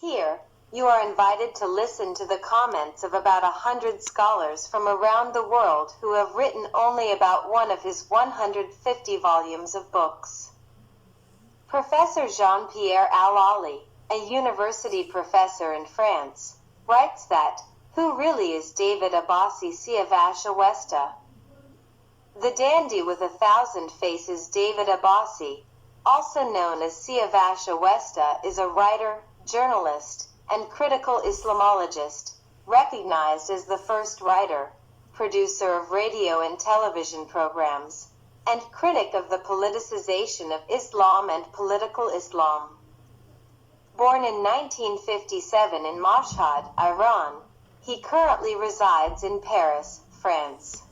Here, you are invited to listen to the comments of about 100 scholars from around the world who have written only about one of his 150 volumes of books. Professor Jean-Pierre Al-Ali, a university professor in France, writes that, "Who really is David-Abbasi Siavash Awesta?" The dandy with 1,000 faces David-Abbasi, also known as Siavash Awesta, is a writer, journalist, and critical Islamologist, recognized as the first writer, producer of radio and television programs, and critic of the politicization of Islam and political Islam. Born in 1957 in Mashhad, Iran, he currently resides in Paris, France.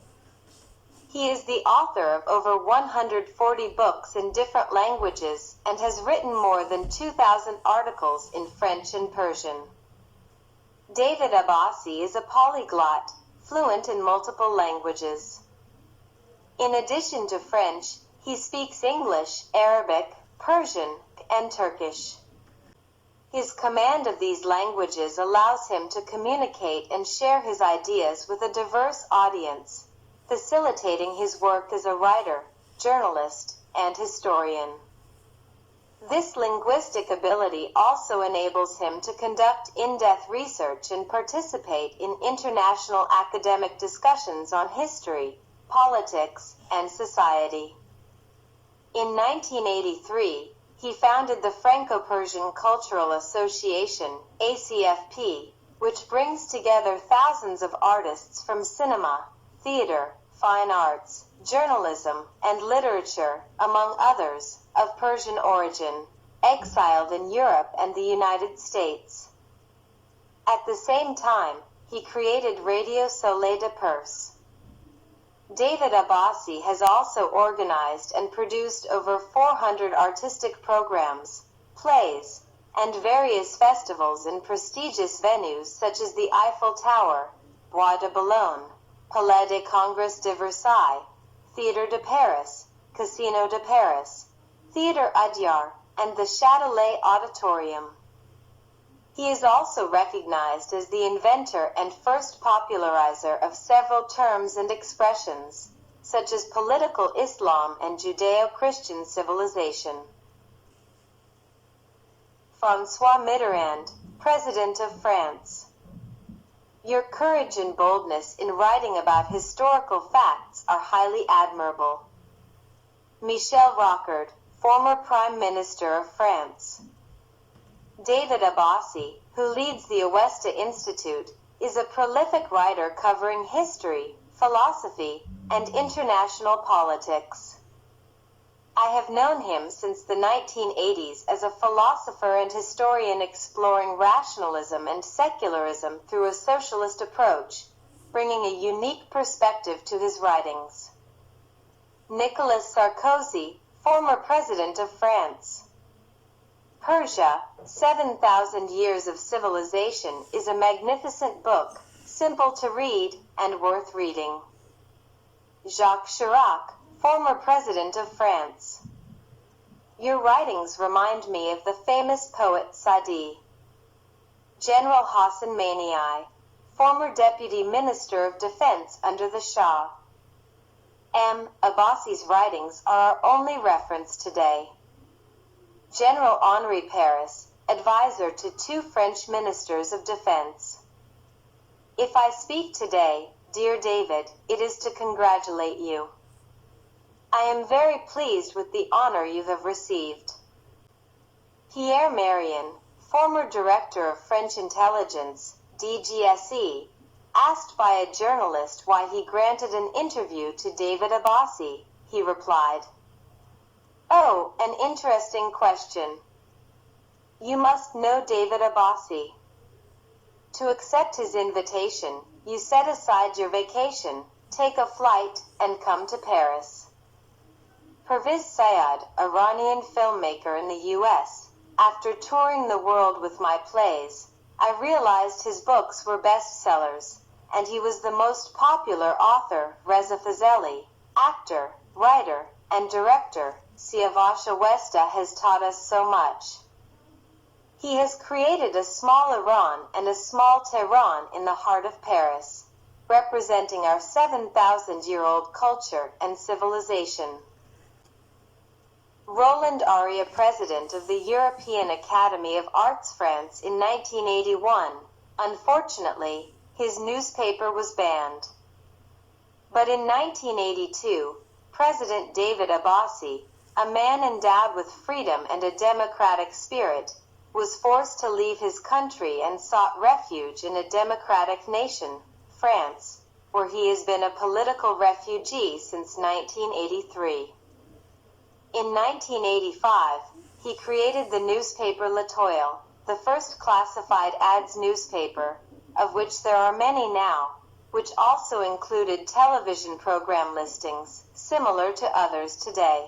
He is the author of over 140 books in different languages and has written more than 2,000 articles in French and Persian. David-Abbasi is a polyglot, fluent in multiple languages. In addition to French, he speaks English, Arabic, Persian, and Turkish. His command of these languages allows him to communicate and share his ideas with a diverse audience, facilitating his work as a writer, journalist, and historian. This linguistic ability also enables him to conduct in-depth research and participate in international academic discussions on history, politics, and society. In 1983, he founded the Franco-Persian Cultural Association, ACFP, which brings together thousands of artists from cinema, theater, fine arts, journalism, and literature, among others, of Persian origin, exiled in Europe and the United States. At the same time, he created Radio Soleil de Perse. David-Abbasi has also organized and produced over 400 artistic programs, plays, and various festivals in prestigious venues such as the Eiffel Tower, Bois de Boulogne, Palais des Congrès de Versailles, Théâtre de Paris, Casino de Paris, Theatre Adyar, and the Châtelet Auditorium. He is also recognized as the inventor and first popularizer of several terms and expressions, such as political Islam and Judeo-Christian civilization. François Mitterrand, President of France. Your courage and boldness in writing about historical facts are highly admirable. Michel Rocard, former Prime Minister of France. David-Abbasi, who leads the Awesta Institute, is a prolific writer covering history, philosophy, and international politics. I have known him since the 1980s as a philosopher and historian exploring rationalism and secularism through a socialist approach, bringing a unique perspective to his writings. Nicolas Sarkozy, former President of France. Persia, 7,000 Years of Civilization is a magnificent book, simple to read, and worth reading. Jacques Chirac, former President of France. Your writings remind me of the famous poet Sadi. General Hassan Maniai, former Deputy Minister of Defense under the Shah. Abbasi's writings are our only reference today. General Henri Paris, advisor to 2 French ministers of defense. If I speak today, dear David, it is to congratulate you. I am very pleased with the honor you have received. Pierre Marion, former director of French intelligence, DGSE, asked by a journalist why he granted an interview to David-Abbasi, he replied, "Oh, an interesting question. You must know David-Abbasi. To accept his invitation, you set aside your vacation, take a flight, and come to Paris." Pervez Sayed, Iranian filmmaker in the U.S., after touring the world with my plays, I realized his books were bestsellers, and he was the most popular author. Reza Fazeli, actor, writer, and director, Siavash Awesta has taught us so much. He has created a small Iran and a small Tehran in the heart of Paris, representing our 7,000-year-old culture and civilization. Roland Aria, president of the European Academy of Arts France in 1981. Unfortunately, his newspaper was banned. But in 1982, President David-Abbasi, a man endowed with freedom and a democratic spirit, was forced to leave his country and sought refuge in a democratic nation, France, where he has been a political refugee since 1983. In 1985, he created the newspaper L'Etoile, the first classified ads newspaper, of which there are many now, which also included television program listings, similar to others today.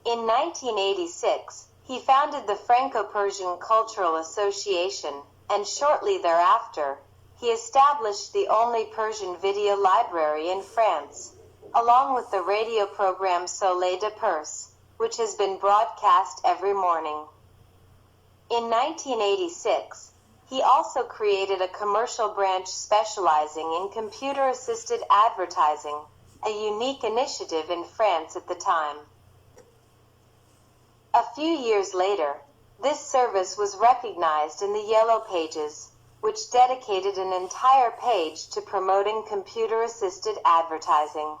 In 1986, he founded the Franco-Persian Cultural Association, and shortly thereafter, he established the only Persian video library in France, along with the radio program Soleil de Perse, which has been broadcast every morning. In 1986, he also created a commercial branch specializing in computer-assisted advertising, a unique initiative in France at the time. A few years later, this service was recognized in the Yellow Pages, which dedicated an entire page to promoting computer-assisted advertising.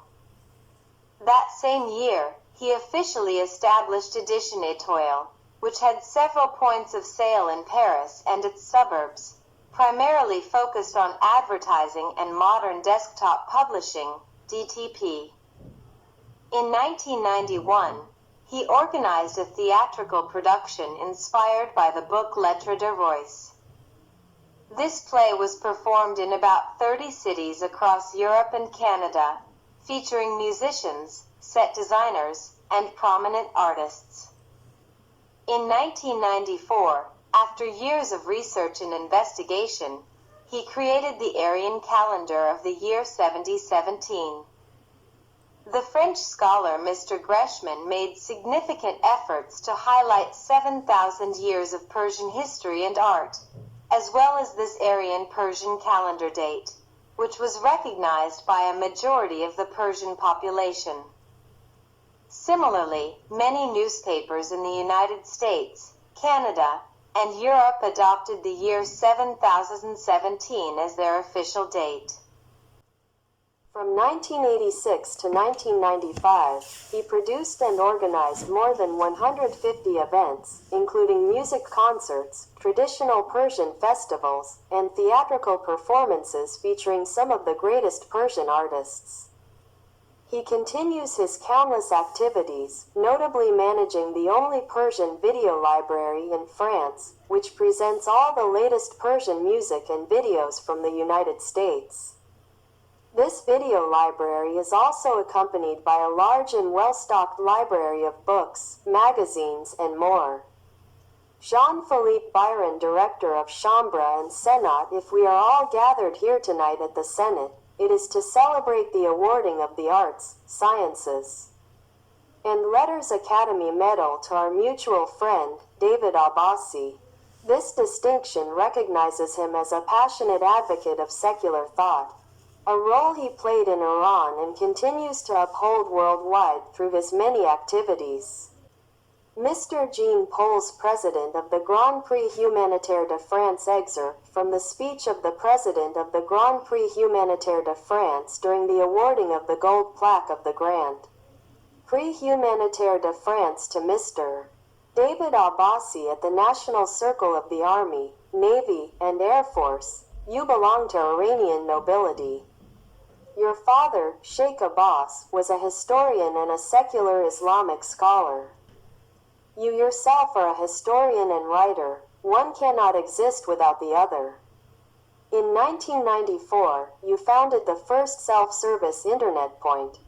That same year, he officially established Edition Étoile, which had several points of sale in Paris and its suburbs, primarily focused on advertising and modern desktop publishing, DTP. In 1991, he organized a theatrical production inspired by the book Lettres de Royce. This play was performed in about 30 cities across Europe and Canada, featuring musicians, set designers, and prominent artists. In 1994, after years of research and investigation, he created the Aryan calendar of the year 7017. The French scholar Mr. Greshman made significant efforts to highlight 7,000 years of Persian history and art, as well as this Aryan Persian calendar date, which was recognized by a majority of the Persian population. Similarly, many newspapers in the United States, Canada, and Europe adopted the year 7017 as their official date. From 1986 to 1995, he produced and organized more than 150 events, including music concerts, traditional Persian festivals, and theatrical performances featuring some of the greatest Persian artists. He continues his countless activities, notably managing the only Persian video library in France, which presents all the latest Persian music and videos from the United States. This video library is also accompanied by a large and well-stocked library of books, magazines, and more. Jean-Philippe Byron, director of Chambre and Senat. If we are all gathered here tonight at the Senate, it is to celebrate the awarding of the Arts, Sciences, and Letters Academy Medal to our mutual friend, David-Abbasi. This distinction recognizes him as a passionate advocate of secular thought, a role he played in Iran and continues to uphold worldwide through his many activities. Mr. Jean-Paul's president of the Grand Prix Humanitaire de France. Excerpt from the speech of the president of the Grand Prix Humanitaire de France during the awarding of the gold plaque of the Grand Prix Humanitaire de France to Mr. David-Abbasi at the National Circle of the Army, Navy, and Air Force. You belong to Iranian nobility. Your father, Sheikh Abbas, was a historian and a secular Islamic scholar. You yourself are a historian and writer. One cannot exist without the other. In 1994, you founded the first self-service internet point.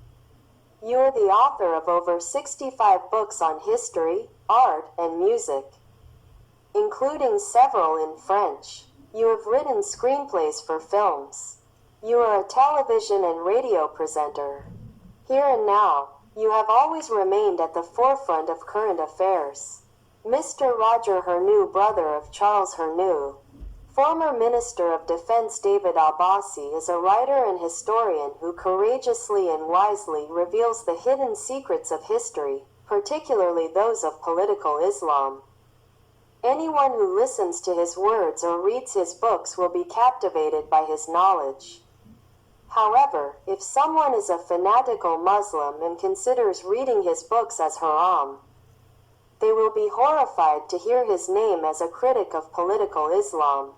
You are the author of over 65 books on history, art, and music, including several in French. You have written screenplays for films. You are a television and radio presenter. Here and now, you have always remained at the forefront of current affairs. Mr. Roger Herneau, brother of Charles Herneau. Former Minister of Defense David-Abbasi is a writer and historian who courageously and wisely reveals the hidden secrets of history, particularly those of political Islam. Anyone who listens to his words or reads his books will be captivated by his knowledge. However, if someone is a fanatical Muslim and considers reading his books as haram, they will be horrified to hear his name as a critic of political Islam.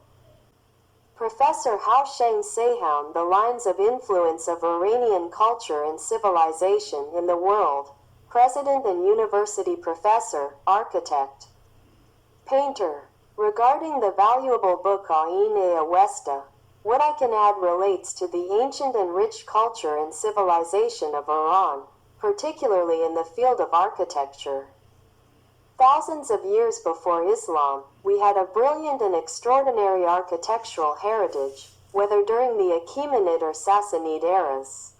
Professor Houshang Sehoun, The Lines of Influence of Iranian Culture and Civilization in the World, President and University Professor, Architect, Painter. Regarding the valuable book Ain-e Awesta, what I can add relates to the ancient and rich culture and civilization of Iran, particularly in the field of architecture. Thousands of years before Islam, we had a brilliant and extraordinary architectural heritage, whether during the Achaemenid or Sassanid eras.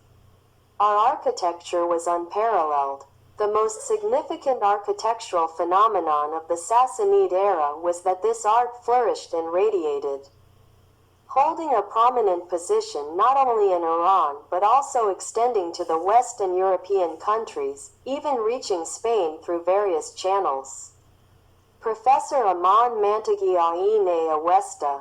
Our architecture was unparalleled. The most significant architectural phenomenon of the Sassanid era was that this art flourished and radiated, holding a prominent position not only in Iran but also extending to the Western European countries, even reaching Spain through various channels. Professor Aman Mantaghi Ain-e Awesta,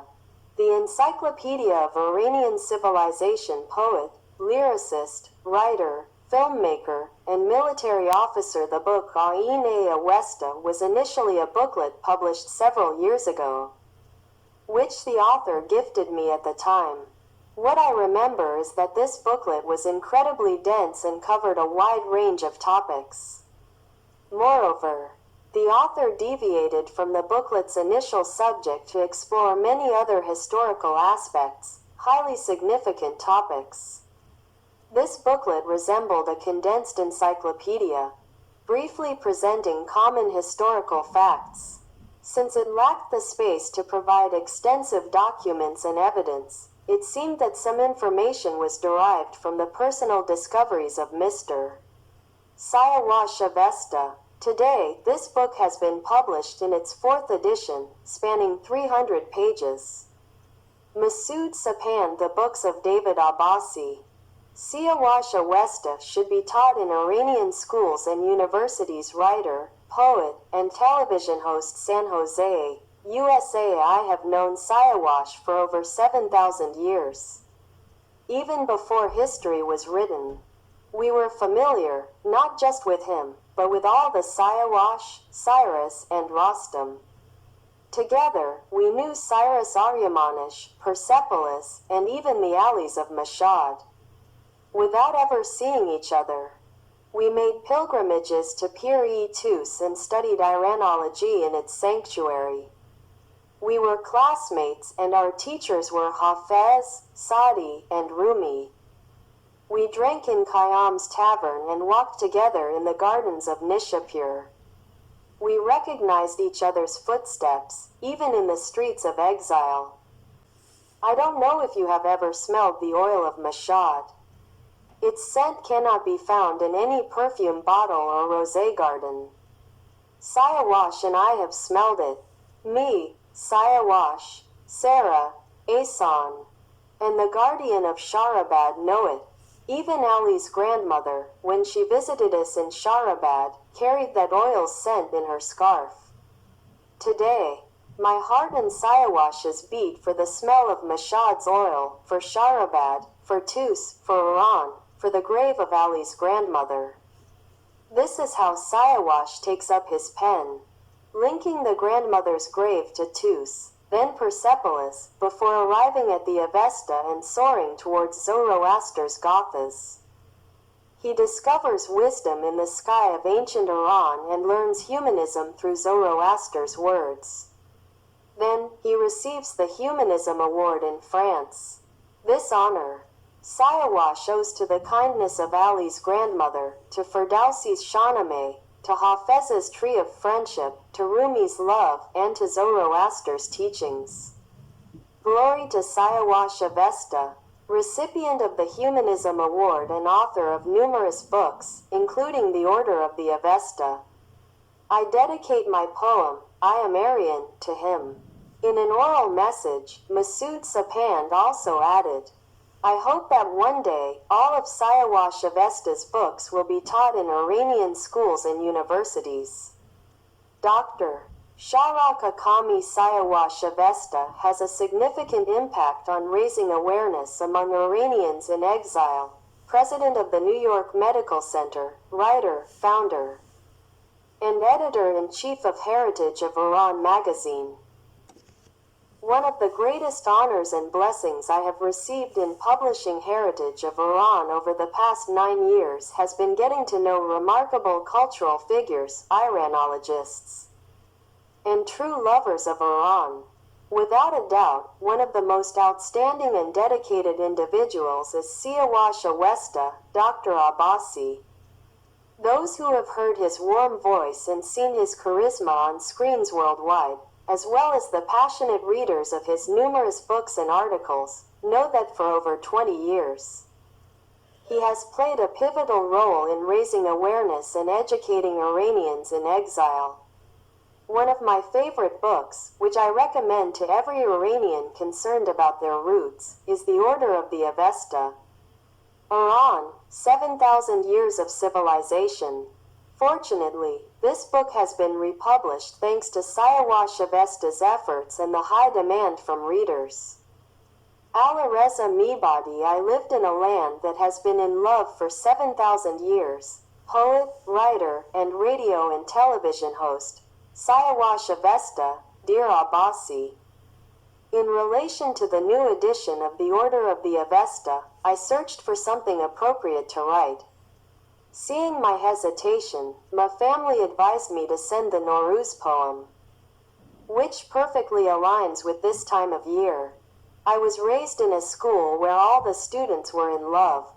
the Encyclopedia of Iranian Civilization poet, lyricist, writer, filmmaker, and military officer. The book Ain-e Awesta was initially a booklet published several years ago, which the author gifted me at the time. What I remember is that this booklet was incredibly dense and covered a wide range of topics. Moreover, the author deviated from the booklet's initial subject to explore many other historical aspects, highly significant topics. This booklet resembled a condensed encyclopedia, briefly presenting common historical facts. Since it lacked the space to provide extensive documents and evidence, it seemed that some information was derived from the personal discoveries of Mr. Siavash Avesta. Today, this book has been published in its 4th edition, spanning 300 pages. Masood Sapan, The Books of David-Abbasi. Siavash Awesta should be taught in Iranian schools and universities. Writer, poet, and television host, San Jose, USA. I have known Siavash for over 7,000 years. Even before history was written, we were familiar, not just with him, but with all the Siavash, Cyrus, and Rostam. Together, we knew Cyrus Aryamanish, Persepolis, and even the alleys of Mashhad. Without ever seeing each other, we made pilgrimages to Pir-e-Tus and studied Iranology in its sanctuary. We were classmates and our teachers were Hafez, Sadi, and Rumi. We drank in Khayyam's tavern and walked together in the gardens of Nishapur. We recognized each other's footsteps, even in the streets of exile. I don't know if you have ever smelled the oil of Mashhad. Its scent cannot be found in any perfume bottle or rosé garden. Siavash and I have smelled it. Me, Siavash, Sarah, Asan, and the guardian of Shahrabad know it. Even Ali's grandmother, when she visited us in Shahrabad, carried that oil scent in her scarf. Today, my heart and Siavash's beat for the smell of Mashhad's oil, for Shahrabad, for Tus, for Iran, for the grave of Ali's grandmother. This is how Siavash takes up his pen, linking the grandmother's grave to Tus, then Persepolis, before arriving at the Avesta and soaring towards Zoroaster's Gathas. He discovers wisdom in the sky of ancient Iran and learns humanism through Zoroaster's words. Then, he receives the Humanism Award in France. This honor Siavash owes to the kindness of Ali's grandmother, to Ferdowsi's Shahnameh, to Hafez's Tree of Friendship, to Rumi's love, and to Zoroaster's teachings. Glory to Siavash Avesta, recipient of the Humanism Award and author of numerous books, including The Order of the Avesta. I dedicate my poem, I Am Aryan, to him. In an oral message, Masood Sapand also added, I hope that one day, all of Siavash Avesta's books will be taught in Iranian schools and universities. Dr. Sharaka Kami Siavash Avesta has a significant impact on raising awareness among Iranians in exile, president of the New York Medical Center, writer, founder, and editor-in-chief of Heritage of Iran magazine. One of the greatest honors and blessings I have received in publishing Heritage of Iran over the past 9 years has been getting to know remarkable cultural figures, Iranologists, and true lovers of Iran. Without a doubt, one of the most outstanding and dedicated individuals is Siavash Awesta, David-Abbasi. Those who have heard his warm voice and seen his charisma on screens worldwide, as well as the passionate readers of his numerous books and articles, know that for over 20 years, he has played a pivotal role in raising awareness and educating Iranians in exile. One of my favorite books, which I recommend to every Iranian concerned about their roots, is The Order of the Avesta. Iran, 7,000 Years of Civilization. Fortunately, this book has been republished thanks to Siavash Avesta's efforts and the high demand from readers. Alireza Mibadi. I lived in a land that has been in love for 7,000 years. Poet, writer, and radio and television host, Siavash Avesta, David-Abbasi. In relation to the new edition of The Order of the Avesta, I searched for something appropriate to write. Seeing my hesitation, my family advised me to send the Nowruz poem, which perfectly aligns with this time of year. I was raised in a school where all the students were in love.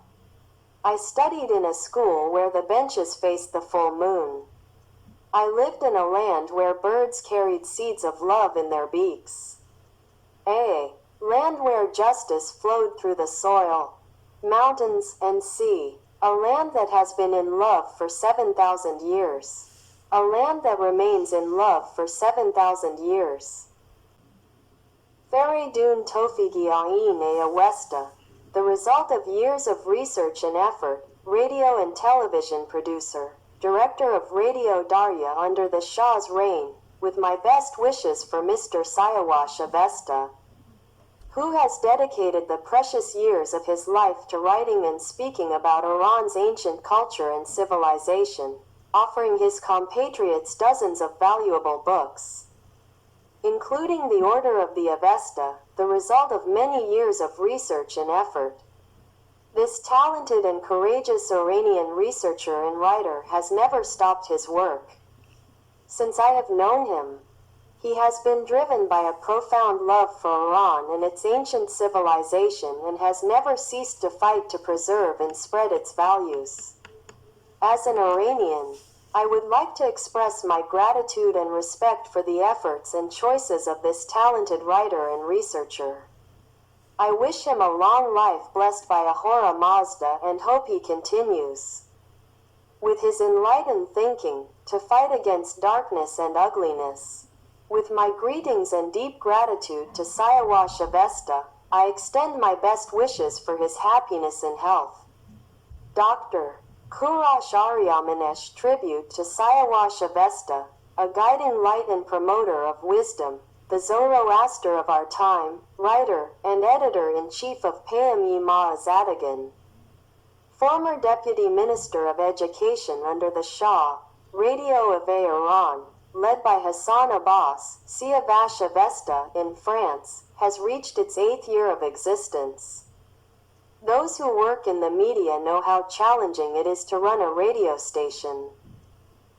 I studied in a school where the benches faced the full moon. I lived in a land where birds carried seeds of love in their beaks. A land where justice flowed through the soil, mountains, and sea. A land that has been in love for 7,000 years. A land that remains in love for 7,000 years. Feridun Tofigi Ain Awesta, the result of years of research and effort, radio and television producer, director of Radio Darya under the Shah's reign, with my best wishes for Mr. Siavash Avesta, who has dedicated the precious years of his life to writing and speaking about Iran's ancient culture and civilization, offering his compatriots dozens of valuable books, including The Order of the Avesta, the result of many years of research and effort. This talented and courageous Iranian researcher and writer has never stopped his work. Since I have known him, he has been driven by a profound love for Iran and its ancient civilization and has never ceased to fight to preserve and spread its values. As an Iranian, I would like to express my gratitude and respect for the efforts and choices of this talented writer and researcher. I wish him a long life blessed by Ahura Mazda and hope he continues, with his enlightened thinking, to fight against darkness and ugliness. With my greetings and deep gratitude to Siavash Avesta, I extend my best wishes for his happiness and health. Dr. Kurash Aryamanesh. Tribute to Siavash Avesta, a guiding light and promoter of wisdom, the Zoroaster of our time, writer and editor-in-chief of Payam-e Zadagan, former Deputy Minister of Education under the Shah, Radio of Iran, led by Hassan Abbas. Siavash Avesta, in France, has reached its 8th year of existence. Those who work in the media know how challenging it is to run a radio station.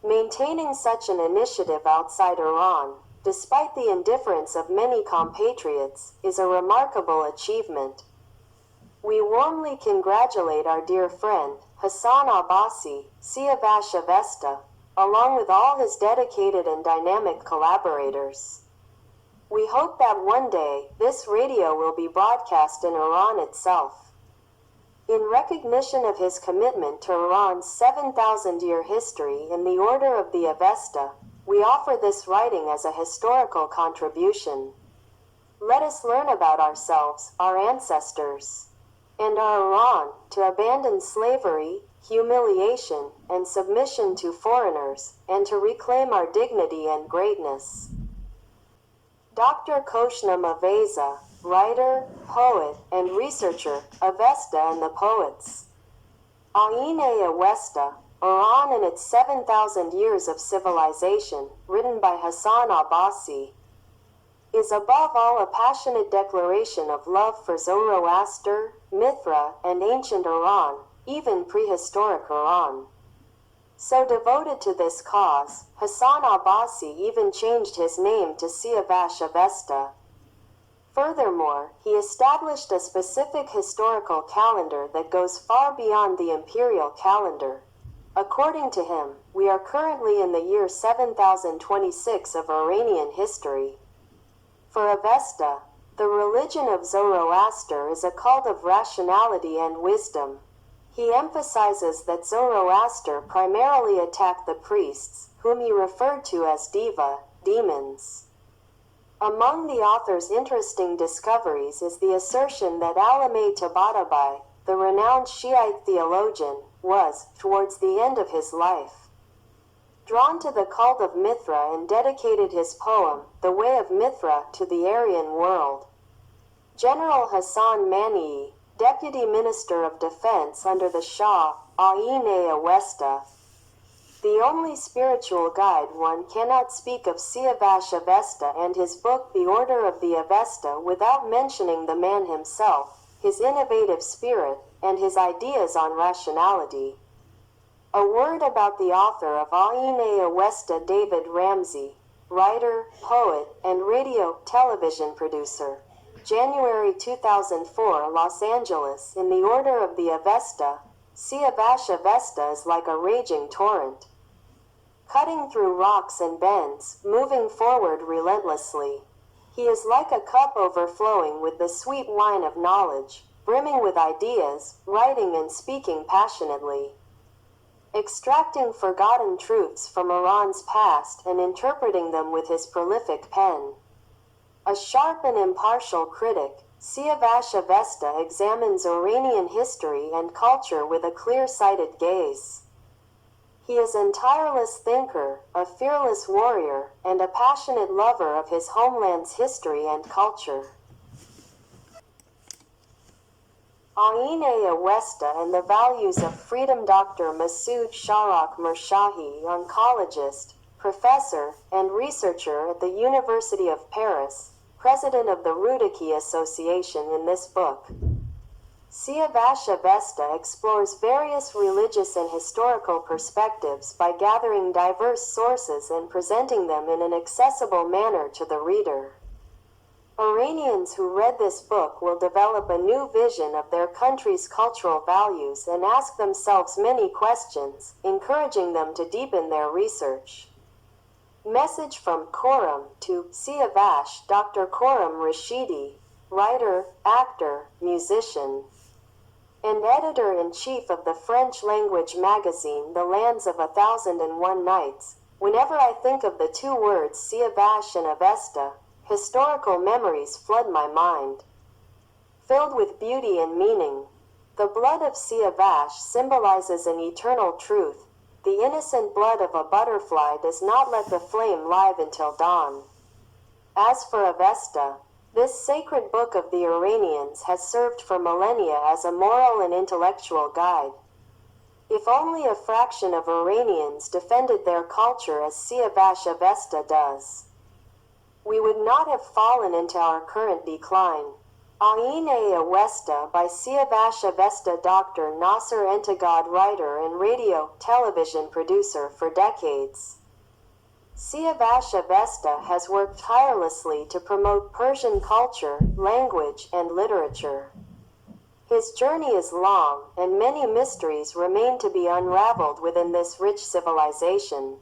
Maintaining such an initiative outside Iran, despite the indifference of many compatriots, is a remarkable achievement. We warmly congratulate our dear friend, Hassan Abbasi, Siavash Avesta, along with all his dedicated and dynamic collaborators. We hope that one day, this radio will be broadcast in Iran itself. In recognition of his commitment to Iran's 7,000-year history in the Order of the Avesta, we offer this writing as a historical contribution. Let us learn about ourselves, our ancestors, and our Iran, to abandon slavery, humiliation, and submission to foreigners, and to reclaim our dignity and greatness. Dr. Khosrowshahi, writer, poet, and researcher, Avesta and the Poets. Aine Awesta, Iran and its 7,000 Years of Civilization, written by Mahsa Abbasi, is above all a passionate declaration of love for Zoroaster, Mithra, and ancient Iran, even prehistoric Iran. So devoted to this cause, Mahsa Abbasi even changed his name to Siavash Avesta. Furthermore, he established a specific historical calendar that goes far beyond the imperial calendar. According to him, we are currently in the year 7026 of Iranian history. For Avesta, the religion of Zoroaster is a cult of rationality and wisdom. He emphasizes that Zoroaster primarily attacked the priests, whom he referred to as deva, demons. Among the author's interesting discoveries is the assertion that Alameh Tabatabai, the renowned Shiite theologian, was, towards the end of his life, drawn to the cult of Mithra and dedicated his poem, The Way of Mithra, to the Aryan world. General Hassan Mani, Deputy Minister of Defense under the Shah, Aine Awesta, the only spiritual guide. One cannot speak of Siavash Avesta and his book The Order of the Avesta without mentioning the man himself, his innovative spirit, and his ideas on rationality. A word about the author of Aine Awesta. David Ramsey, writer, poet, and radio-television producer. January 2004, Los Angeles. In the Order of the Avesta, Siavash Avesta is like a raging torrent, cutting through rocks and bends, moving forward relentlessly. He is like a cup overflowing with the sweet wine of knowledge, brimming with ideas, writing and speaking passionately, extracting forgotten truths from Iran's past and interpreting them with his prolific pen. A sharp and impartial critic, Siavash Avesta examines Iranian history and culture with a clear-sighted gaze. He is an tireless thinker, a fearless warrior, and a passionate lover of his homeland's history and culture. Aine Awesta and the Values of Freedom. Dr. Masoud Shahrak-Mershahi, oncologist, professor, and researcher at the University of Paris, president of the Rudaki Association. In this book, Siavash Avesta explores various religious and historical perspectives by gathering diverse sources and presenting them in an accessible manner to the reader. Iranians who read this book will develop a new vision of their country's cultural values and ask themselves many questions, encouraging them to deepen their research. Message from Khorram to Siavash. Dr. Khorram Rashidi, writer, actor, musician, and editor-in-chief of the French-language magazine The Lands of 1001 Nights. Whenever I think of the two words Siavash and Avesta, historical memories flood my mind, filled with beauty and meaning. The blood of Siavash symbolizes an eternal truth. The innocent blood of a butterfly does not let the flame live until dawn. As for Avesta, this sacred book of the Iranians has served for millennia as a moral and intellectual guide. If only a fraction of Iranians defended their culture as Siavash Avesta does, we would not have fallen into our current decline. Aine Awesta by Siavash Avesta. Dr. Nasser Entagad, writer and radio-television producer for decades. Siavash Avesta has worked tirelessly to promote Persian culture, language, and literature. His journey is long, and many mysteries remain to be unraveled within this rich civilization.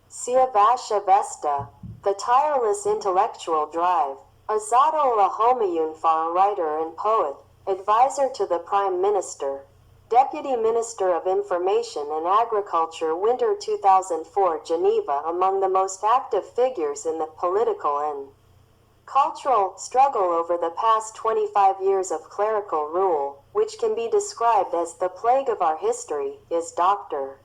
Siavash Avesta, The Tireless Intellectual Drive. Azadullah Homayunfar, writer and poet, Advisor to the Prime Minister, Deputy Minister of Information and Agriculture Winter 2004 Geneva. Among the most active figures in the political and cultural struggle over the past 25 years of clerical rule, which can be described as the plague of our history, is Dr.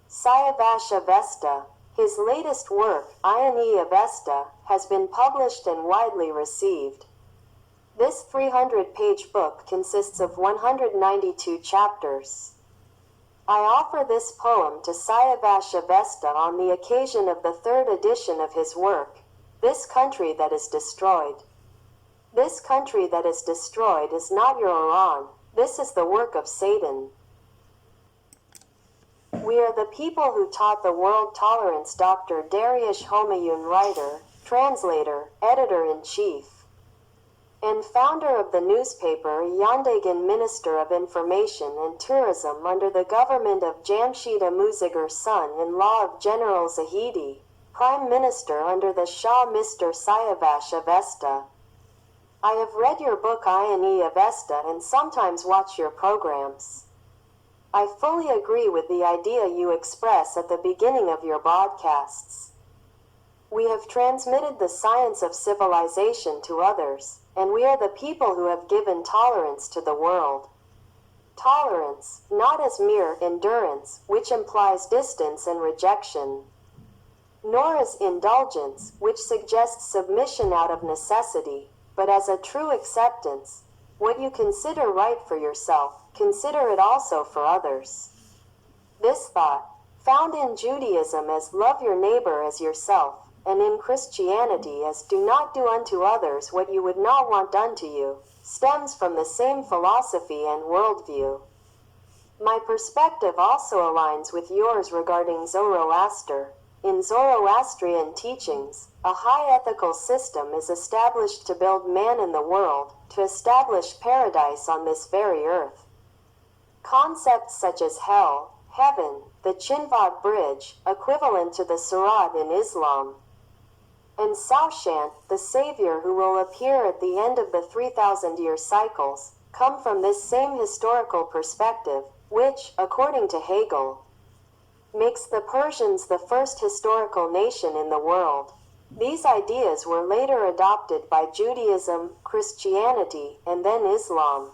Siavash Avesta. His latest work, Iranian Mahestan, has been published and widely received. This 300-page book consists of 192 chapters. I offer this poem to Siavash Avesta on the occasion of the third edition of his work, This Country That Is Destroyed. This country that is destroyed is not your Iran, this is the work of Satan. We are the people who taught the world tolerance. Dr. Dariush Homayun, writer, translator, editor-in-chief, and founder of the newspaper Yandagan, Minister of Information and Tourism under the government of Jamshid Amuzigar, son-in-law of General Zahidi, Prime Minister under the Shah, Mr. Siavash Avesta. I have read your book Iranian Mahestan and sometimes watch your programs. I fully agree with the idea you express at the beginning of your broadcasts. We have transmitted the science of civilization to others, and we are the people who have given tolerance to the world. Tolerance, not as mere endurance, which implies distance and rejection, nor as indulgence, which suggests submission out of necessity, but as a true acceptance. What you consider right for yourself, consider it also for others. This thought, found in Judaism as love your neighbor as yourself, and in Christianity as do not do unto others what you would not want done to you, stems from the same philosophy and worldview. My perspective also aligns with yours regarding Zoroaster. In Zoroastrian teachings, a high ethical system is established to build man in the world, to establish paradise on this very earth. Concepts such as hell, heaven, the Chinvad Bridge, equivalent to the Sirat in Islam, and Saushant, the Savior who will appear at the end of the 3,000-year cycles, come from this same historical perspective, which, according to Hegel, makes the Persians the first historical nation in the world. These ideas were later adopted by Judaism, Christianity, and then Islam.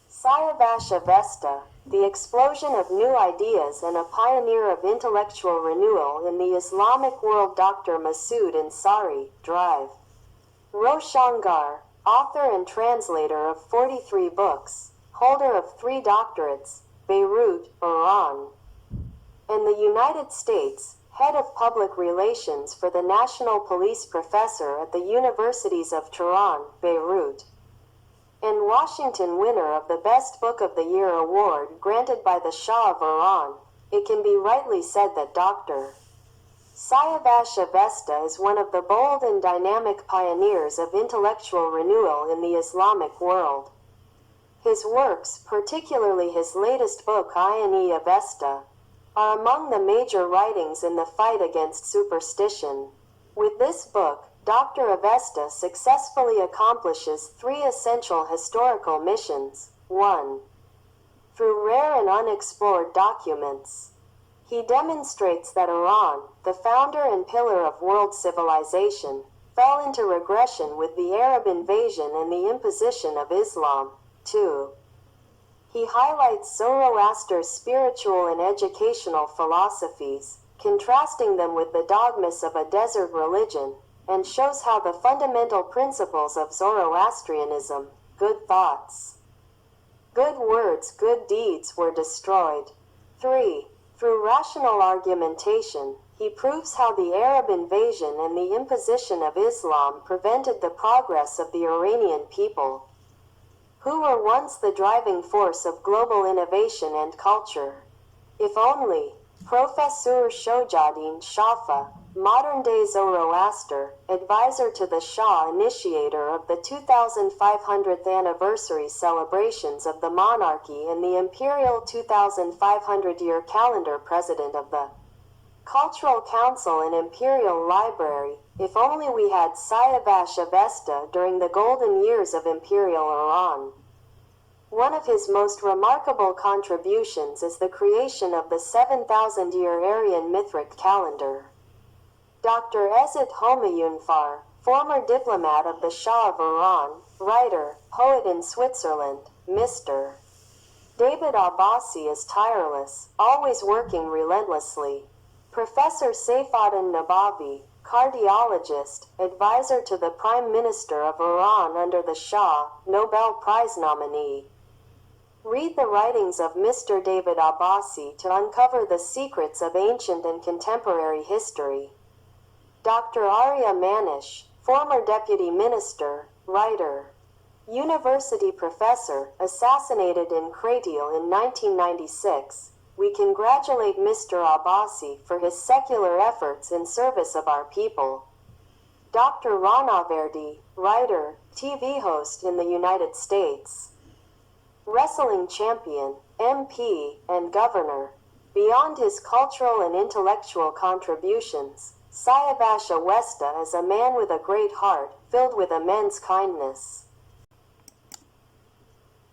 Siavash Avesta, the explosion of new ideas and a pioneer of intellectual renewal in the Islamic world. Dr. Masoud Ansari, Drive. Roshangar, author and translator of 43 books, holder of 3 doctorates, Beirut, Iran, and the United States, head of public relations for the National Police, professor at the Universities of Tehran, Beirut, and Washington, winner of the Best Book of the Year award granted by the Shah of Iran. It can be rightly said that Dr. Siavash Avesta is one of the bold and dynamic pioneers of intellectual renewal in the Islamic world. His works, particularly his latest book Iranian Mahestan, are among the major writings in the fight against superstition. With this book, Dr. Avesta successfully accomplishes 3 essential historical missions. 1. Through rare and unexplored documents, he demonstrates that Iran, the founder and pillar of world civilization, fell into regression with the Arab invasion and the imposition of Islam. 2. He highlights Zoroaster's spiritual and educational philosophies, contrasting them with the dogmas of a desert religion, and shows how the fundamental principles of Zoroastrianism, good thoughts, good words, good deeds, were destroyed. 3. Through rational argumentation, he proves how the Arab invasion and the imposition of Islam prevented the progress of the Iranian people, who were once the driving force of global innovation and culture. If only. Professor Shojaddin Shafa, modern-day Zoroaster, advisor to the Shah, initiator of the 2500th anniversary celebrations of the monarchy and the imperial 2500-year calendar, president of the Cultural Council and Imperial Library. If only we had Siavash Avesta during the golden years of Imperial Iran. One of his most remarkable contributions is the creation of the 7,000-year Aryan Mithric calendar. Dr. Ezet Homayunfar, former diplomat of the Shah of Iran, writer, poet in Switzerland, Mr. David-Abbasi is tireless, always working relentlessly. Professor Saifuddin Nabavi, cardiologist, advisor to the Prime Minister of Iran under the Shah, Nobel Prize nominee. Read the writings of Mr. David-Abbasi to uncover the secrets of ancient and contemporary history. Dr. Arya Manish, former deputy minister, writer, university professor, assassinated in Kratil in 1996. We congratulate Mr. Abbasi for his secular efforts in service of our people. Dr. Rana Verdi, writer, TV host in the United States. Wrestling champion, MP, and governor. Beyond his cultural and intellectual contributions, Siavash Awesta is a man with a great heart, filled with immense kindness.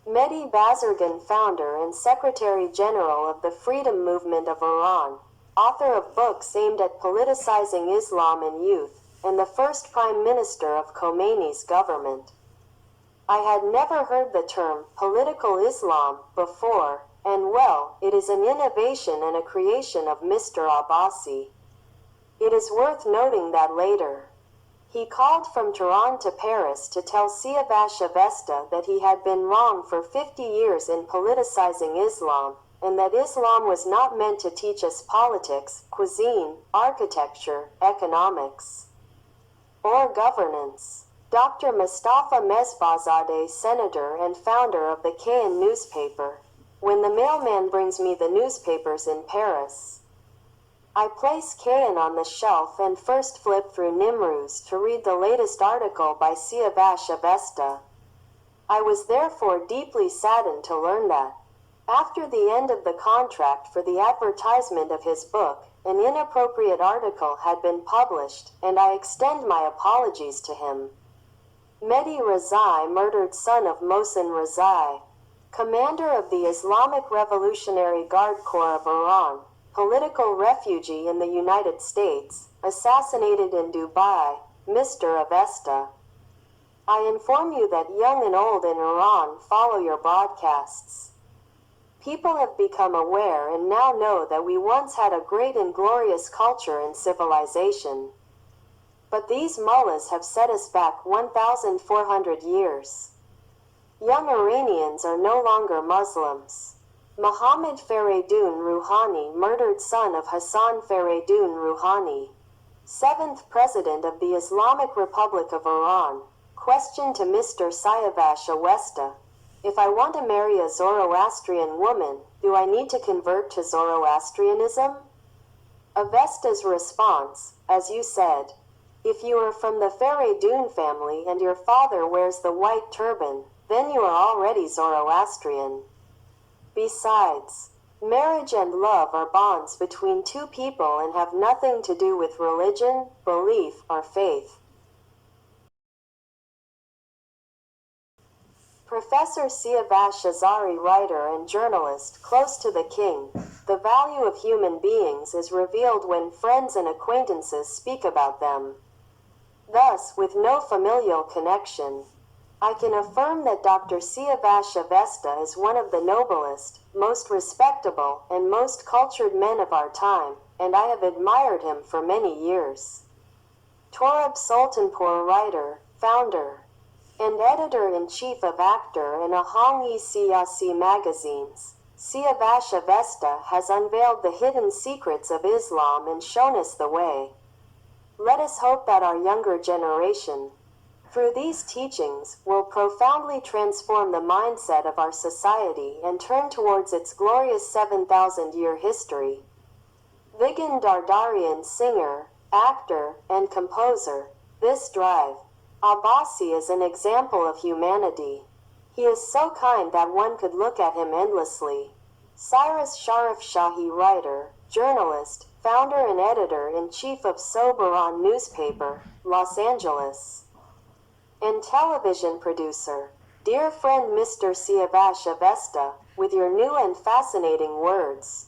Mehdi Bazargan, founder and Secretary General of the Freedom Movement of Iran, author of books aimed at politicizing Islam in youth, and the first Prime Minister of Khomeini's government. I had never heard the term political Islam before, and well, it is an innovation and a creation of Mr. Abbasi. It is worth noting that later, he called from Tehran to Paris to tell Siavash Avesta that he had been wrong for 50 years in politicizing Islam, and that Islam was not meant to teach us politics, cuisine, architecture, economics, or governance. Dr. Mustafa Mesbahzadeh, senator and founder of the Kayan newspaper. When the mailman brings me the newspapers in Paris, I place Kayan on the shelf and first flip through Nimruz to read the latest article by Siavash Avesta. I was therefore deeply saddened to learn that, after the end of the contract for the advertisement of his book, an inappropriate article had been published, and I extend my apologies to him. Mehdi Rezai, murdered son of Mohsen Rezai, commander of the Islamic Revolutionary Guard Corps of Iran, political refugee in the United States, assassinated in Dubai, Mr. Avesta. I inform you that young and old in Iran follow your broadcasts. People have become aware and now know that we once had a great and glorious culture and civilization. But these mullahs have set us back 1,400 years. Young Iranians are no longer Muslims. Mohammad Faridun Rouhani, murdered son of Hassan Faridun Rouhani, 7th President of the Islamic Republic of Iran, question to Mr. Siavash Awesta: if I want to marry a Zoroastrian woman, do I need to convert to Zoroastrianism? Avesta's response: as you said, if you are from the Faridun family and your father wears the white turban, then you are already Zoroastrian. Besides, marriage and love are bonds between two people and have nothing to do with religion, belief, or faith. Professor Siavash Azari, writer and journalist close to the king, the value of human beings is revealed when friends and acquaintances speak about them. Thus, with no familial connection, I can affirm that Dr. Siavash Avesta is one of the noblest, most respectable, and most cultured men of our time, and I have admired him for many years. Torab Sultanpour, writer, founder, and editor-in-chief of Actor and Ahang-e Siyasi magazines, Siavash Avesta has unveiled the hidden secrets of Islam and shown us the way. Let us hope that our younger generation, through these teachings, will profoundly transform the mindset of our society and turn towards its glorious 7,000-year history. Vigan Dardarian, singer, actor, and composer, this drive. Abbasi is an example of humanity. He is so kind that one could look at him endlessly. Cyrus Covenant, writer, journalist, founder and editor-in-chief of Soberon newspaper, Los Angeles, and television producer. Dear friend Mr. Siavash Avesta, with your new and fascinating words,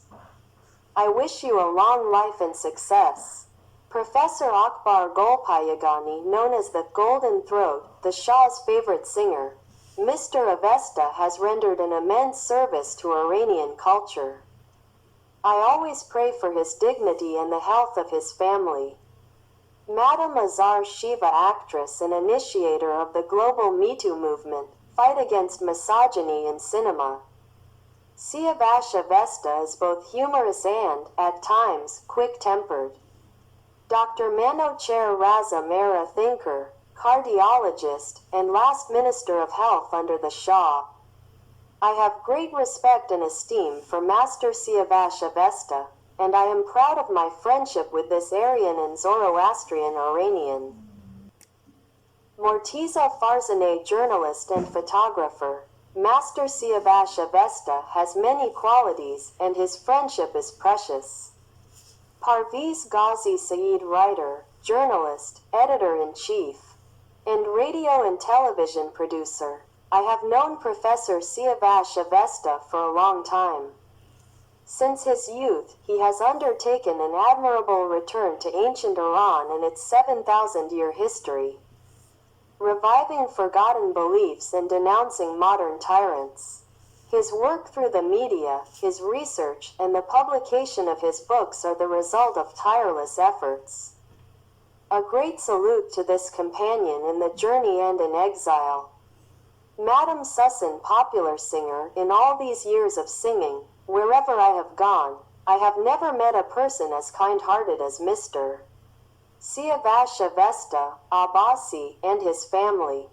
I wish you a long life and success. Professor Akbar Golpayagani, known as the Golden Throat, the Shah's favorite singer, Mr. Avesta has rendered an immense service to Iranian culture. I always pray for his dignity and the health of his family. Madam Azar Shiva, actress and initiator of the global Me Too movement, fight against misogyny in cinema. Siavash Avesta is both humorous and, at times, quick-tempered. Dr. Manocher Raza Mehra, thinker, cardiologist, and last Minister of Health under the Shah. I have great respect and esteem for Master Siavash Avesta, and I am proud of my friendship with this Aryan and Zoroastrian Iranian. Morteza Farzaneh, journalist and photographer. Master Siavash Avesta has many qualities, and his friendship is precious. Parviz Ghazi Saeed, writer, journalist, editor-in-chief, and radio and television producer. I have known Professor Siavash Avesta for a long time. Since his youth, he has undertaken an admirable return to ancient Iran and its 7,000-year history, reviving forgotten beliefs and denouncing modern tyrants. His work through the media, his research, and the publication of his books are the result of tireless efforts. A great salute to this companion in the journey and in exile. Madam Susan, popular singer, in all these years of singing, wherever I have gone, I have never met a person as kind-hearted as Mr. Siavash Avesta, Abbasi, and his family.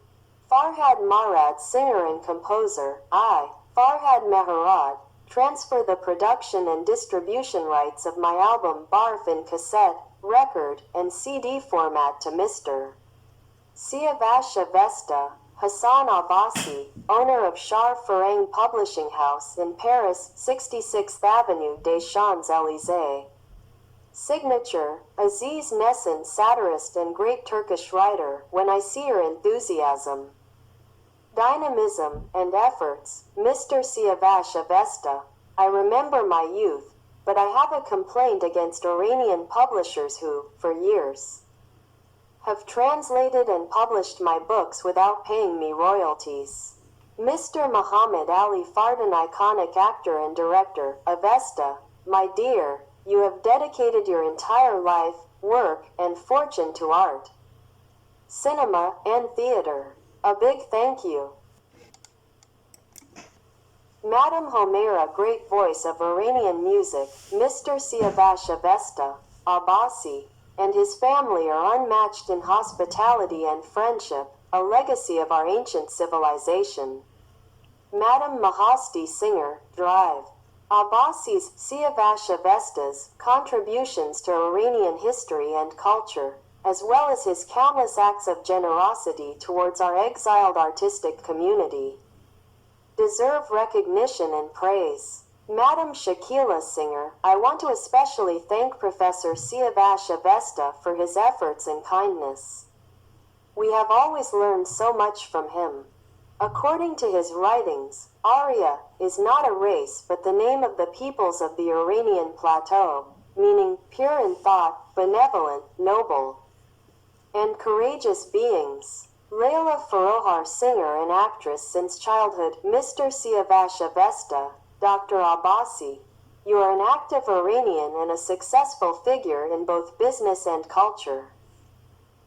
Farhad Marad, singer and composer. I, Farhad Maharad, transfer the production and distribution rights of my album Barf in cassette, record, and CD format to Mr. Siavash Avesta, Hassan Abbasi, owner of Shar Farang Publishing House in Paris, 66th Avenue des Champs-Élysées. Signature, Aziz Nesin, satirist and great Turkish writer. When I see your enthusiasm, dynamism, and efforts, Mr. Siavash Avesta, I remember my youth, but I have a complaint against Iranian publishers who, for years, have translated and published my books without paying me royalties. Mr. Muhammad Ali Fardan, iconic actor and director. Avesta, my dear, you have dedicated your entire life, work, and fortune to art, cinema, and theater. A big thank you. Madam Homaira, great voice of Iranian music. Mr. Siavash Avesta, Abbasi, and his family are unmatched in hospitality and friendship, a legacy of our ancient civilization. Madam Mahasti, singer, drive. Abbasi's, Siavash Avesta's, contributions to Iranian history and culture, as well as his countless acts of generosity towards our exiled artistic community, deserve recognition and praise. Madam Shakila, singer, I want to especially thank Professor Siavash Avesta for his efforts and kindness. We have always learned so much from him. According to his writings, Arya is not a race but the name of the peoples of the Iranian plateau, meaning pure in thought, benevolent, noble, and courageous beings. Layla Farohar, singer and actress since childhood. Mr. Siavash Avesta, Dr. Abbasi, you are an active Iranian and a successful figure in both business and culture.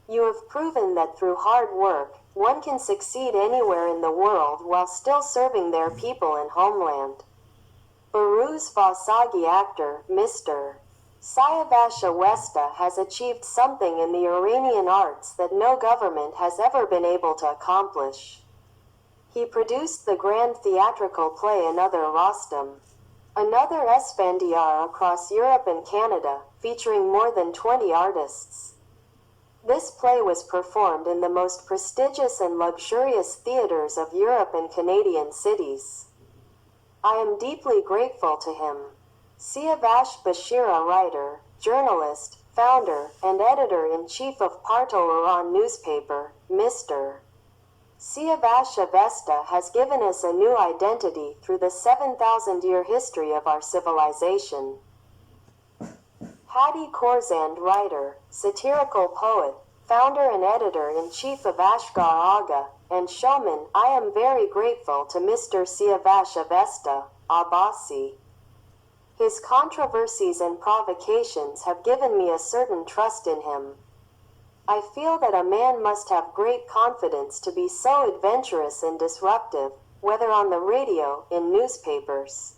You have proven that through hard work, one can succeed anywhere in the world while still serving their people and homeland. Baruz Vasagi, actor. Mr. Siavash Awesta has achieved something in the Iranian arts that no government has ever been able to accomplish. He produced the grand theatrical play Another Rostam, Another Esfandiar across Europe and Canada, featuring more than 20 artists. This play was performed in the most prestigious and luxurious theaters of Europe and Canadian cities. I am deeply grateful to him. Siavash Bashira, writer, journalist, founder, and editor-in-chief of Parto Iran newspaper, Mr. Siavash Avesta has given us a new identity through the 7,000-year history of our civilization. Hadi Khorsand, writer, satirical poet, founder and editor-in-chief of Ashgar Aga, and showman, I am very grateful to Mr. Siavash Avesta, Abbasi. His controversies and provocations have given me a certain trust in him. I feel that a man must have great confidence to be so adventurous and disruptive, whether on the radio, in newspapers,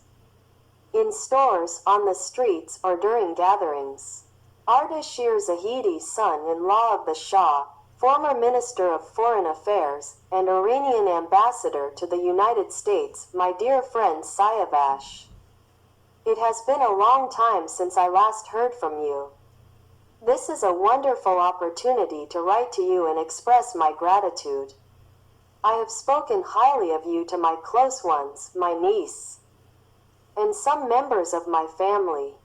in stores, on the streets, or during gatherings. Ardashir Zahidi, son-in-law of the Shah, former Minister of Foreign Affairs, and Iranian Ambassador to the United States, my dear friend Siavash. It has been a long time since I last heard from you. This is a wonderful opportunity to write to you and express my gratitude. I have spoken highly of you to my close ones, my niece, and some members of my family.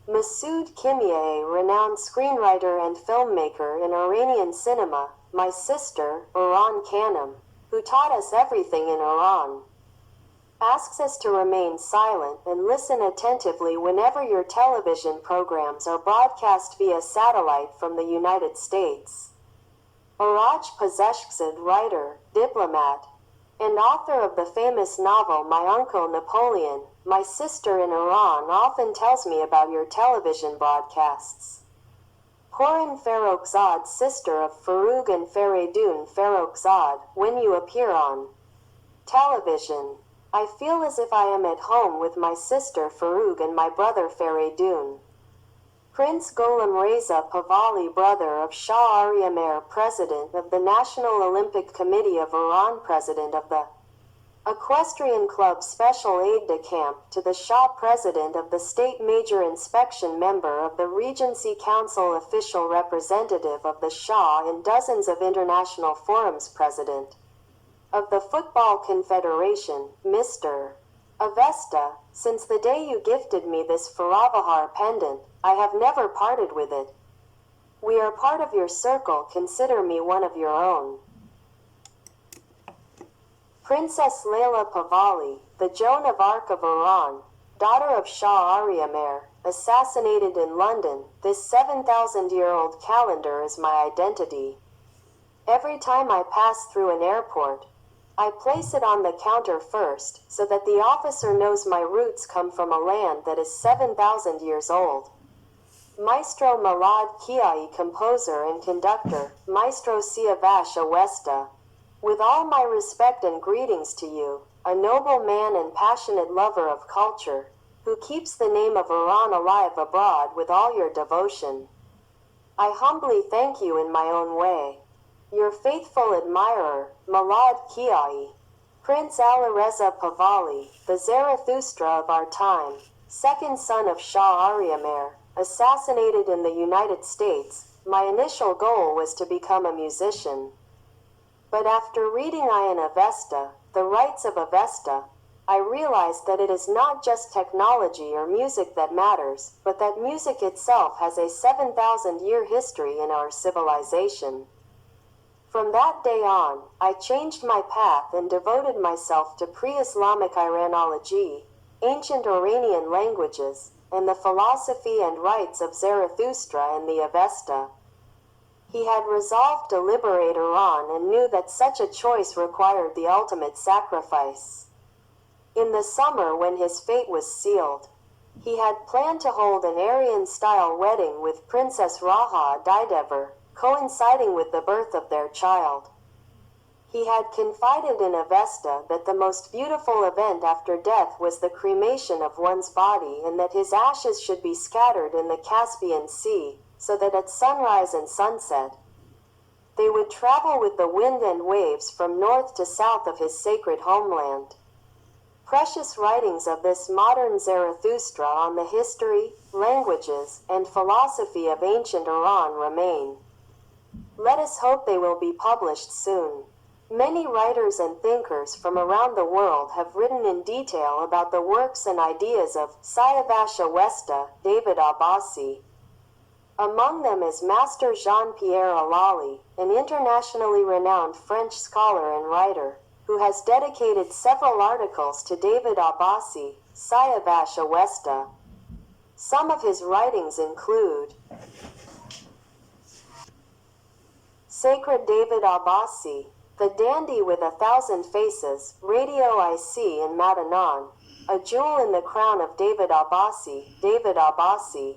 Masoud Kimieh, renowned screenwriter and filmmaker in Iranian cinema, my sister, Iran Khanum, who taught us everything in Iran, asks us to remain silent and listen attentively whenever your television programs are broadcast via satellite from the United States. Araj Pazeshkzad, writer, diplomat, and author of the famous novel My Uncle Napoleon, my sister in Iran often tells me about your television broadcasts. Porin Farrokhzad, sister of Farouk and Faridun Farrokhzad, when you appear on television, I feel as if I am at home with my sister Farouk and my brother Faridun. Prince Gholam Reza Pahlavi, brother of Shah Ariamer, president of the National Olympic Committee of Iran, president of the Equestrian Club, special aide-de-camp to the Shah, president of the State Major Inspection, member of the Regency Council, official representative of the Shah in dozens of international forums, president of the Football Confederation, Mr. Avesta. Since the day you gifted me this Faravahar pendant, I have never parted with it. We are part of your circle, consider me one of your own. Princess Leila Pahlavi, the Joan of Arc of Iran, daughter of Shah Ariamer, assassinated in London. This 7,000-year-old calendar is my identity. Every time I pass through an airport, I place it on the counter first, so that the officer knows my roots come from a land that is 7,000 years old. Maestro Malad Kiai, composer and conductor, Maestro Siavash Awesta. With all my respect and greetings to you, a noble man and passionate lover of culture, who keeps the name of Iran alive abroad with all your devotion. I humbly thank you in my own way. Your faithful admirer, Malad Kiai. Prince Alireza Pahlavi, the Zarathustra of our time, second son of Shah Ariamer, assassinated in the United States. My initial goal was to become a musician. But after reading Ian Avesta, The Rights of Avesta, I realized that it is not just technology or music that matters, but that music itself has a 7,000-year history in our civilization. From that day on, I changed my path and devoted myself to pre-Islamic Iranology, ancient Iranian languages, and the philosophy and rights of Zarathustra and the Avesta. He had resolved to liberate Iran and knew that such a choice required the ultimate sacrifice. In the summer, when his fate was sealed, he had planned to hold an Aryan-style wedding with Princess Raha Didever, coinciding with the birth of their child. He had confided in Avesta that the most beautiful event after death was the cremation of one's body, and that his ashes should be scattered in the Caspian Sea, so that at sunrise and sunset, they would travel with the wind and waves from north to south of his sacred homeland. Precious writings of this modern Zarathustra on the history, languages, and philosophy of ancient Iran remain. Let us hope they will be published soon. Many writers and thinkers from around the world have written in detail about the works and ideas of Siavash Awesta, David-Abbasi, Among them is Master Jean-Pierre Allali, an internationally renowned French scholar and writer, who has dedicated several articles to David-Abbasi, Siavash Awesta. Some of his writings include Sacred David-Abbasi, The Dandy with 1,000 Faces, Radio IC in Madanon, A Jewel in the Crown of David-Abbasi, David-Abbasi,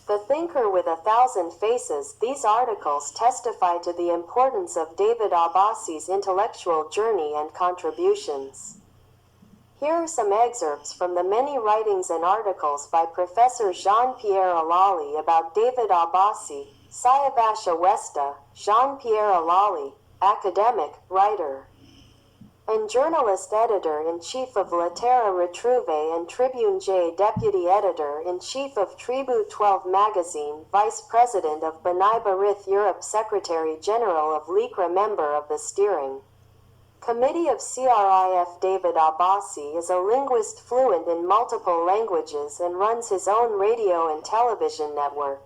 The Thinker with 1,000 Faces. These articles testify to the importance of David-Abbasi's intellectual journey and contributions. Here are some excerpts from the many writings and articles by Professor Jean-Pierre Allali about David-Abbasi, Siavash Awesta, Jean-Pierre Allali, academic, writer, and journalist editor-in-chief of Litera Retrouvé and Tribune J, deputy editor-in-chief of Tribute 12 magazine, vice president of B'nai B'rith Europe, secretary-general of licra, member of the steering committee of CRIF. David-Abbasi is a linguist fluent in multiple languages and runs his own radio and television network,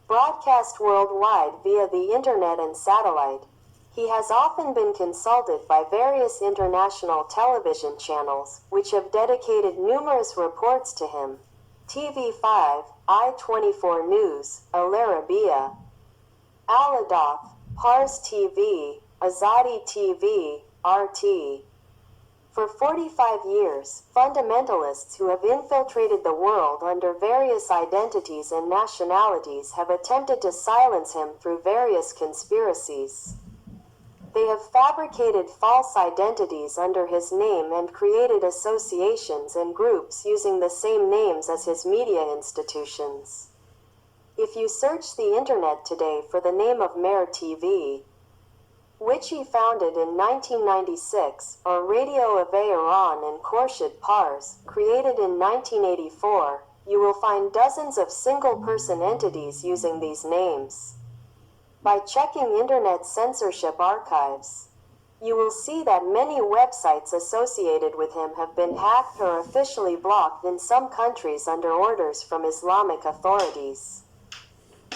broadcast worldwide via the internet and satellite. He has often been consulted by various international television channels, which have dedicated numerous reports to him: TV5, I-24 News, Al Arabiya, Al Adaf, Pars TV, Azadi TV, RT. For 45 years, fundamentalists who have infiltrated the world under various identities and nationalities have attempted to silence him through various conspiracies. They have fabricated false identities under his name and created associations and groups using the same names as his media institutions. If you search the internet today for the name of Mer TV, which he founded in 1996, or Radio of Iran and Khorshid Pars, created in 1984, you will find dozens of single-person entities using these names. By checking Internet censorship archives, you will see that many websites associated with him have been hacked or officially blocked in some countries under orders from Islamic authorities.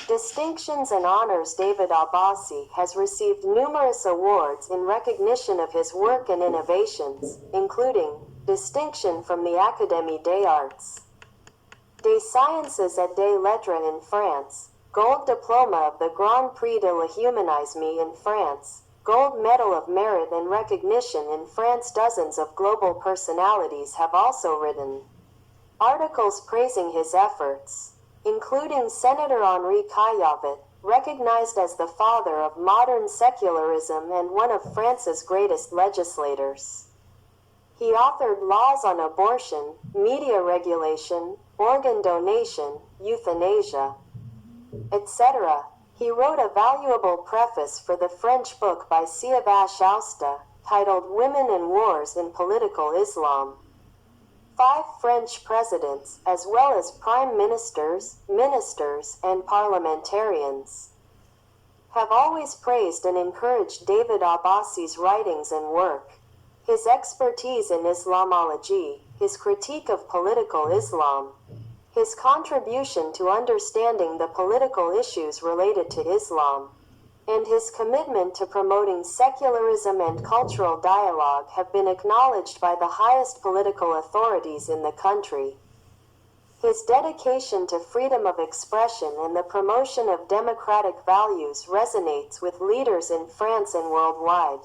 Distinctions and honors. David-Abbasi has received numerous awards in recognition of his work and innovations, including distinction from the Académie des Arts, des Sciences et des Lettres in France, Gold Diploma of the Grand Prix de la Humanisme in France, Gold Medal of Merit and Recognition in France. Dozens of global personalities have also written articles praising his efforts, including Senator Henri Caillavit, recognized as the father of modern secularism and one of France's greatest legislators. He authored laws on abortion, media regulation, organ donation, euthanasia, etc. He wrote a valuable preface for the French book by Siavash Awesta, titled Women and Wars in Political Islam. 5 French presidents, as well as prime ministers, ministers, and parliamentarians, have always praised and encouraged David-Abbasi's writings and work. His expertise in Islamology, his critique of political Islam, his contribution to understanding the political issues related to Islam, and his commitment to promoting secularism and cultural dialogue have been acknowledged by the highest political authorities in the country. His dedication to freedom of expression and the promotion of democratic values resonates with leaders in France and worldwide.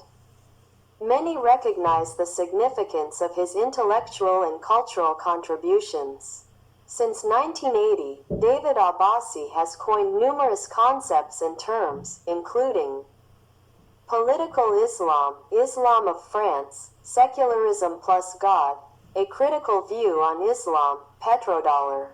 Many recognize the significance of his intellectual and cultural contributions. Since 1980, David-Abbasi has coined numerous concepts and terms, including political Islam, Islam of France, secularism plus God, a critical view on Islam, petrodollar,